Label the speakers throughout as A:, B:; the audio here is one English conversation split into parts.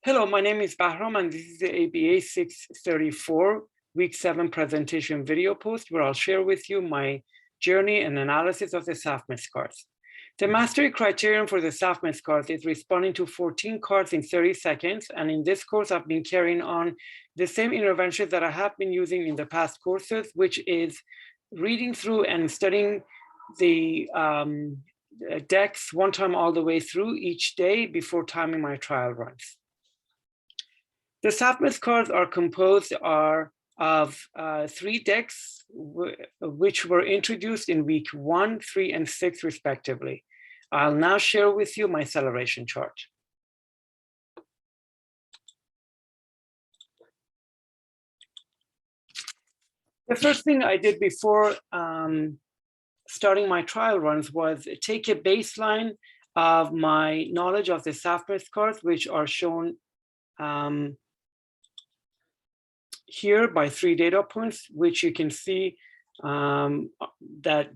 A: Hello, my name is Bahram, and this is the ABA 634 week 7 presentation video post where I'll share with you my journey and analysis of the SAFMED cards. The mastery criterion for the SAFMED cards is responding to 14 cards in 30 seconds. And in this course, I've been carrying on the same interventions that I have been using in the past courses, which is reading through and studying the decks one time all the way through each day before timing my trial runs. The SAFMED cards are composed of 3 decks, which were introduced in week 1, 3, and 6, respectively. I'll now share with you my acceleration chart. The first thing I did before starting my trial runs was take a baseline of my knowledge of the SAFMED cards, which are shown here by 3 data points, which you can see that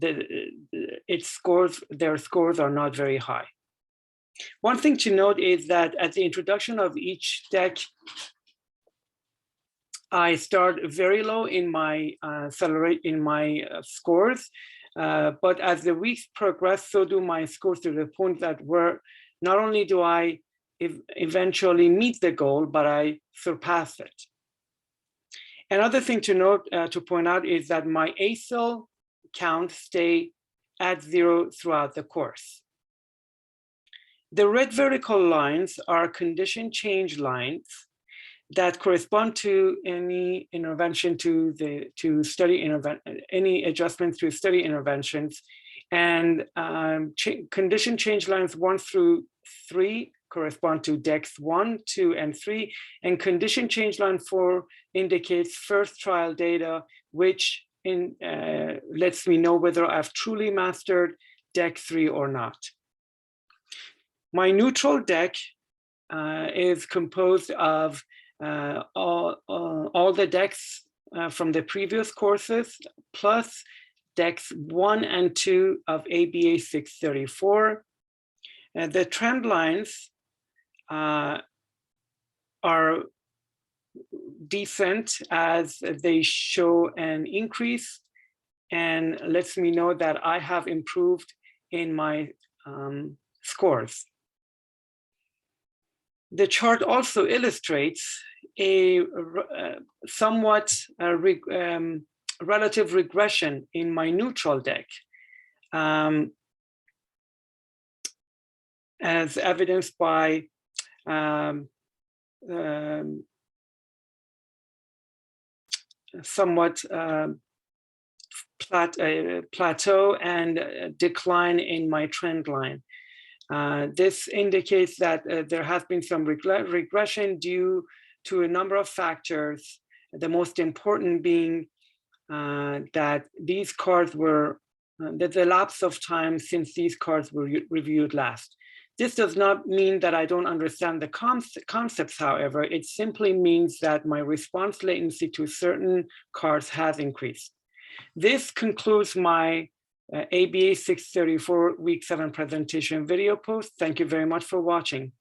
A: their scores are not very high. One thing to note is that at the introduction of each deck, I start very low in my scores, but as the weeks progress, so do my scores, to the point that not only do I eventually meet the goal, but I surpass it. Another thing to note, to point out, is that my ACEL counts stay at 0 throughout the course. The red vertical lines are condition change lines that correspond to any intervention any adjustments to study interventions, and condition change lines 1 through 3 correspond to decks 1, 2, and 3, and condition change line 4 indicates first trial data, which lets me know whether I've truly mastered deck 3 or not. My neutral deck is composed of all the decks from the previous courses, plus decks 1 and 2 of ABA 634. The trend lines are decent, as they show an increase and lets me know that I have improved in my scores. The chart also illustrates a somewhat relative regression in my neutral deck, as evidenced by somewhat plateau and decline in my trend line. This indicates that there has been some regression due to a number of factors, the most important being that these cards were, the lapse of time since these cards were reviewed last. This does not mean that I don't understand the concepts, however. It simply means that my response latency to certain cards has increased. This concludes my ABA 634 week 7 presentation video post. Thank you very much for watching.